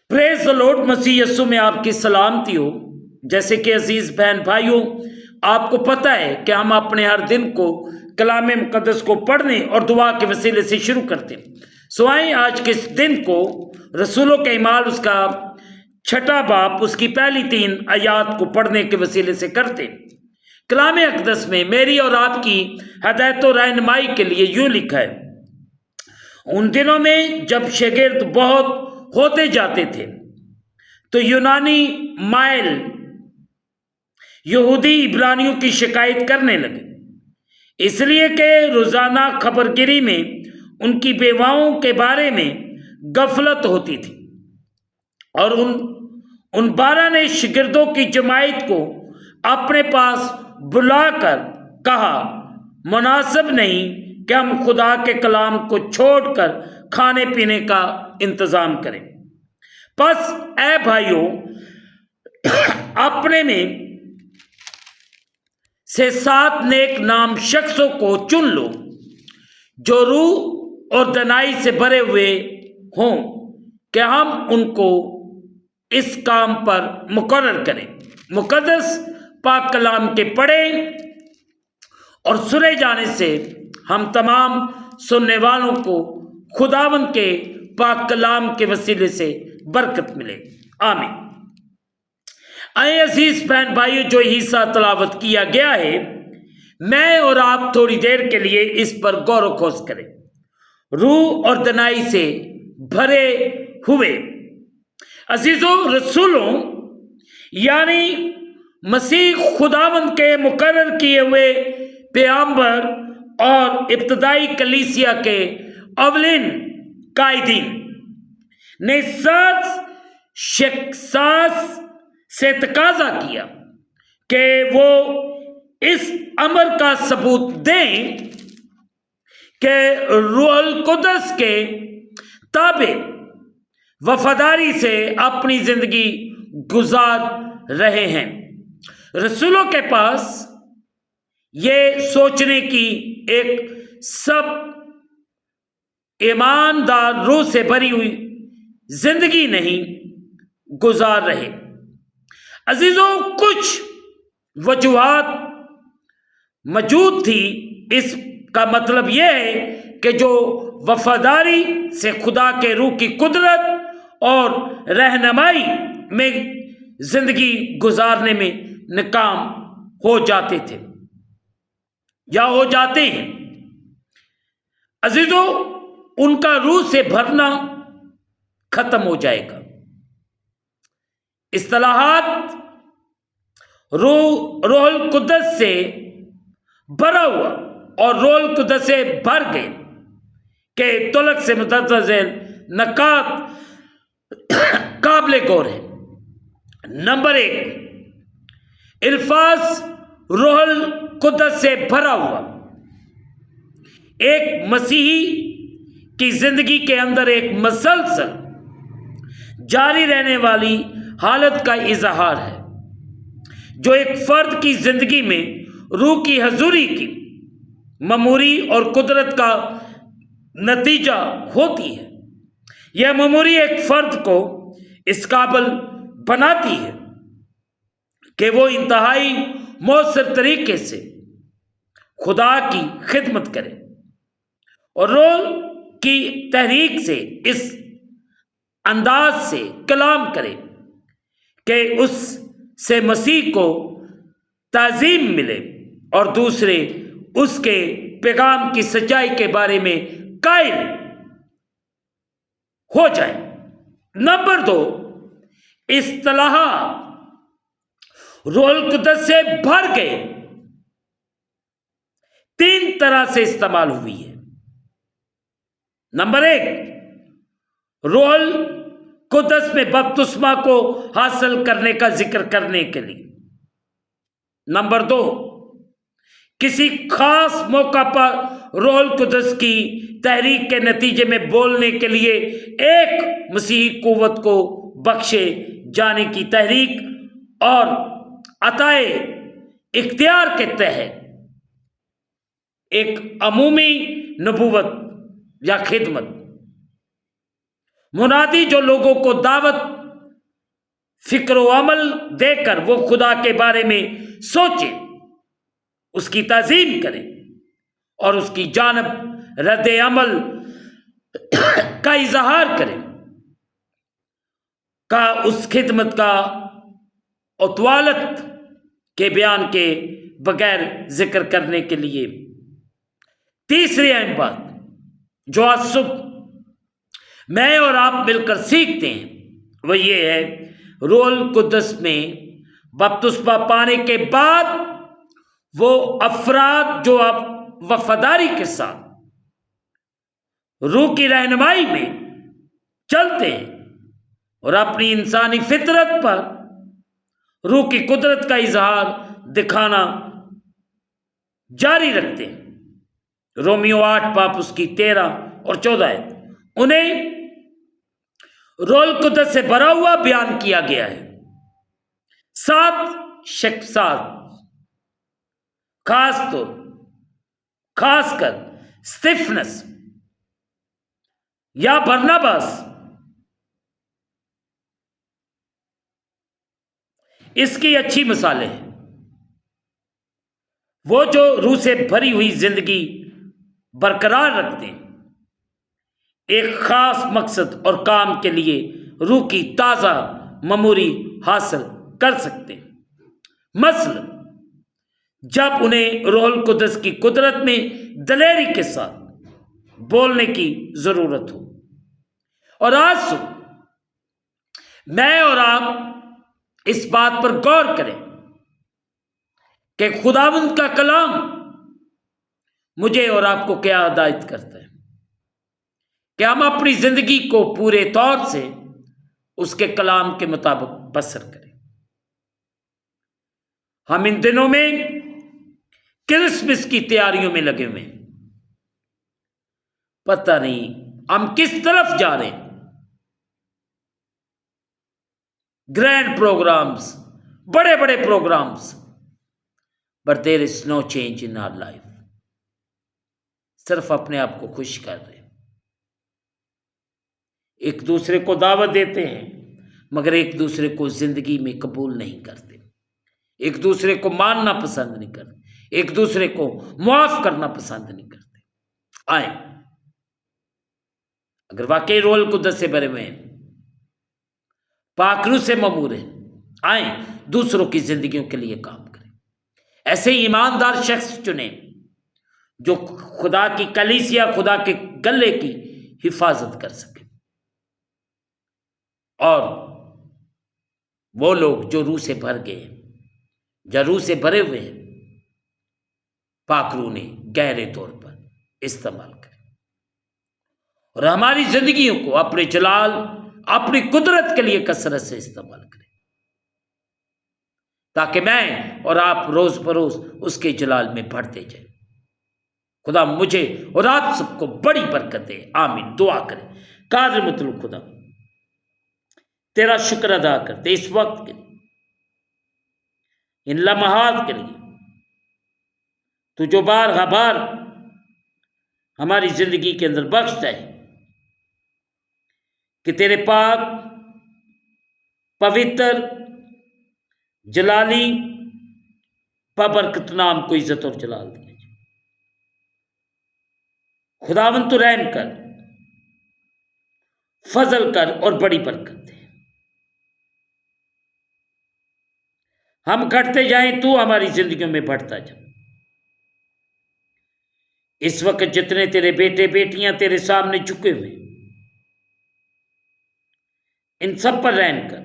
Praise the lord. Masih Yeshu में आपकी सलामती हो। जैसे कि अजीज बहन भाइयों, आपको पता है कि हम अपने हर दिन को कलाम मुकद्दस को पढ़ने और दुआ के वसीले से शुरू करते हैं। सो आइए आज के इस दिन को रसूलों के ईमाल उसका 6 बाब उसकी पहली 3 आयात को पढ़ने के वसीले से करते हैं। कलाम मुकद्दस में मेरी और आपकी हदायत और रहनुमाई के लिए यूं लिखा है, उन दिनों में जब शागिर्द बहुत होते जाते थे तो यूनानी माइल यहूदी इब्रानियों की शिकायत करने लगे, इसलिए कि रोजाना खबरगिरी में उनकी बेवाओं के बारे में गफलत होती थी। और उन 12 ने शागिर्दों की जमायत को अपने पास बुलाकर कहा, मुनासिब नहीं कि हम खुदा के कलाम को छोड़कर खाने पीने का इंतजाम करें। बस ऐ भाइयों, अपने में से 7 नेक नाम शख्सों को चुन लो जो रूह और दनाई से भरे हुए हों कि हम उनको इस काम पर मुकर्रर करें। मुकद्दस पाक कलाम के पढ़े और सुने जाने से हम तमाम सुनने वालों को खुदावंद के पाक कलाम के वसीले से बरकत मिले। आमीन। आए अजीज बहन भाइयों, जो हिस्सा तलावत किया गया है, मैं और आप थोड़ी देर के लिए इस पर गौर खोज करें। रूह और दनाई से भरे हुए। अजीजों, रसूलों यानी मसीह खुदावंद के मुकर्रर किए हुए पैगंबर और इब्तदाई कलीसिया के अवलिन कायदीन ने शख्सास से तकाजा किया कि वो इस अमर का सबूत दें कि रूहुल कुद्दस के ताबे वफादारी से अपनी जिंदगी गुजार रहे हैं। रसूलों के पास ये सोचने की एक सब ईमानदार रूह से भरी हुई जिंदगी नहीं गुजार रहे। अजीजों, कुछ वजूहात मौजूद थी। इसका मतलब यह है कि जो वफादारी से खुदा के रूह की कुदरत और रहनुमाई में जिंदगी गुजारने में नाकाम हो जाते थे या हो जाते हैं, अजीजों, उनका रूह से भरना खत्म हो जाएगा। इस्तिलाहात रूहुल कुद्दस से भरा हुआ और रूहुल कुद्दस से भर गए के तुलक से मुतज़िल नकात काबिल गौर है। नंबर 1, इल्फाज रूहुल कुद्दस से भरा हुआ एक मसीही की जिंदगी के अंदर एक मसलसल जारी रहने वाली हालत का इजहार है, जो एक फर्द की जिंदगी में रूह की हजूरी की ममूरी और कुदरत का नतीजा होती है। यह ममूरी एक फर्द को इस काबिल बनाती है कि वो इंतहाई मौसर तरीके से खुदा की खिदमत करे और रोल की तहरीक से इस अंदाज से कलाम करे कि उससे मसीह को ताज़ीम मिले और दूसरे उसके पैगाम की सच्चाई के बारे में कायल हो जाए। नंबर 2, इस्तिलाह रूहुल कुद्दस से भर गए 3 तरह से इस्तेमाल हुई है। नंबर 1, रूहुल कुद्दस में बपतिस्मा को हासिल करने का जिक्र करने के लिए। नंबर 2, किसी खास मौका पर रूहुल कुद्दस की तहरीक के नतीजे में बोलने के लिए एक मसीही कुव्वत को बख्शे जाने की तहरीक और अताए इख्तियार के तहत एक अमूमी नबूवत या खिदमत। मुनादी जो लोगों को दावत फिक्र व अमल देकर वो खुदा के बारे में सोचे, उसकी ताजीम करें और उसकी जानब रद्द अमल का इजहार करें, का उस खिदमत का उतवालत के बयान के बगैर जिक्र करने के लिए। तीसरी अहम बात जो आज सुबह मैं और आप मिलकर सीखते हैं वो ये है, रोल कुदस में बपतिस्मा पाने के बाद वो अफराद जो आप वफादारी के साथ रूह की रहनुमाई में चलते हैं और अपनी इंसानी फितरत पर रूह की कुदरत का इजहार दिखाना जारी रखते हैं। रोमियो 8 पाप उसकी 13 और 14 है, उन्हें रोल कुदरत से भरा हुआ बयान किया गया है। 7 शख्सात खासकर स्तिफनस या बरनबास इसकी अच्छी मिसालें हैं। वो जो रूह से भरी हुई जिंदगी बरकरार रखते हैं, एक खास मकसद और काम के लिए रूह की ताज़ा ममूरी हासिल कर सकते हैं। मसलन जब उन्हें रोहुल कुदस की कुदरत में दलेरी के साथ बोलने की जरूरत हो। और आज सुबह मैं और आप इस बात पर गौर करें कि खुदावंद का कलाम मुझे और आपको क्या हिदायत करता है कि हम अपनी जिंदगी को पूरे तौर से उसके कलाम के मुताबिक बसर करें। हम इन दिनों में क्रिसमस की तैयारियों में लगे हुए हैं, पता नहीं हम किस तरफ जा रहे हैं। ग्रैंड प्रोग्राम्स, बड़े बड़े programmes, but there is no change in our life. सिर्फ अपने आप को खुश कर रहे हैं, एक दूसरे को दावत देते हैं मगर एक दूसरे को जिंदगी में कबूल नहीं करते, एक दूसरे को मानना पसंद नहीं करते, एक दूसरे को मुआफ करना पसंद नहीं करते। आए, अगर वाकई रोल कुदरत से भरे हुए हैं, पाकरू से ममूर हैं, आए दूसरों की जिंदगियों के लिए काम करें। ऐसे ईमानदार शख्स चुने जो खुदा की कलीसिया, खुदा के गले की हिफाजत कर सके, और वो लोग जो रूह से भर गए या रूह से भरे हुए हैं, पाकरू ने गहरे तौर पर इस्तेमाल करें और हमारी जिंदगियों को अपने जलाल, अपनी कुदरत के लिए कसरत से इस्तेमाल करें, ताकि मैं और आप रोज बरोज उसके जलाल में बढ़ते जाए। खुदा मुझे और आप सबको बड़ी बरकत दे, आमीन। दुआ करें। कादिर मुतलक खुदा, तेरा शुक्र अदा करते इस वक्त के लिए, इन लम्हात के लिए, तू जो बार हबार हमारी जिंदगी के अंदर बख्शता है कि तेरे पाक पवित्र जलाली बबरकत नाम को इज्जत और जलाल दिया। खुदावंद तू रहम कर, फजल कर और बड़ी बरकत दे। हम घटते जाएं, तू हमारी जिंदगियों में बढ़ता जा। इस वक्त जितने तेरे बेटे बेटियां तेरे सामने झुके हुए, इन सब पर रहम कर,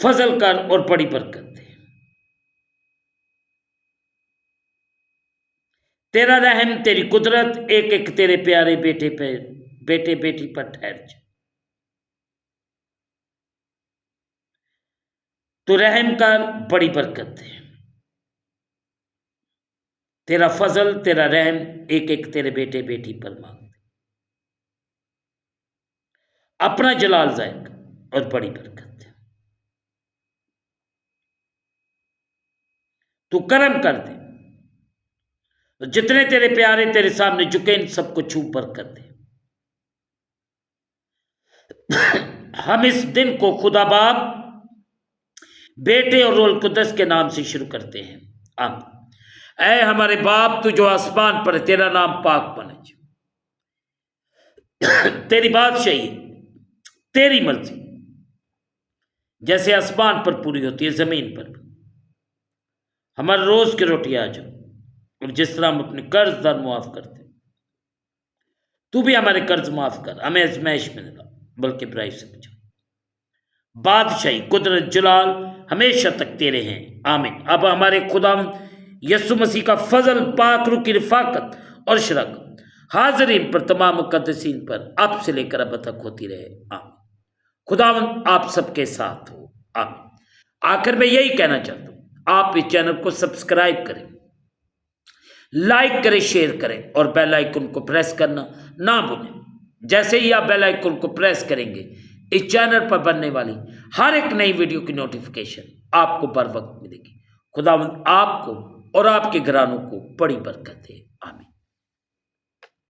फजल कर और बड़ी बरकत दे। तेरा रहम, तेरी कुदरत एक एक तेरे प्यारे बेटे बेटी पर ठहर जा। तू रहम कर, बड़ी बरकत दे। तेरा फजल, तेरा रहम एक एक तेरे बेटे बेटी पर मांग दे। अपना जलाल जाहिर कर और बड़ी बरकत दे। तू करम कर दे, जितने तेरे प्यारे तेरे सामने झुके इन सबको छू बरकत दे। ہم اس دن کو خدا باپ، بیٹے اور روح القدس کے نام سے شروع کرتے ہیں۔ آمین۔ اے ہمارے باپ تو جو آسمان پر ہے، تیرا نام پاک پنج، تیری بادشاہی، تیری مرضی جیسے آسمان پر پوری ہوتی ہے زمین پر بھی۔ ہمارے روز کی روٹی آج ہو، اور جس طرح ہم اپنے قرض دار معاف کرتے ہیں، تو بھی ہمارے قرض معاف کر، ہمیں آزمائش میں نہ ڈال بلکہ برائی سے بچا۔ بادشاہی، قدرت، جلال ہمیشہ تک تیرے ہیں۔ آمین۔ اب ہمارے خدا یسوع مسیح کا فضل، پاک روح کی رفاقت اور شراکت حاضرین پر، تمام مقدسین پر اب سے لے کر اب تک ہوتی رہے۔ آمین۔ خداوند آپ سب کے ساتھ ہو۔ آمین۔ آخر میں یہی کہنا چاہتا ہوں، آپ اس چینل کو سبسکرائب کریں، لائک کریں، شیئر کریں اور بیل آئیکن کو پریس کرنا نہ بھولیں۔ جیسے ہی آپ بیل آئیکن کو پریس کریں گے، اس چینل پر بننے والی ہر ایک نئی ویڈیو کی نوٹیفیکیشن آپ کو بر وقت ملے گی۔ خداوند آپ کو اور آپ کے گھرانوں کو بڑی برکت دے۔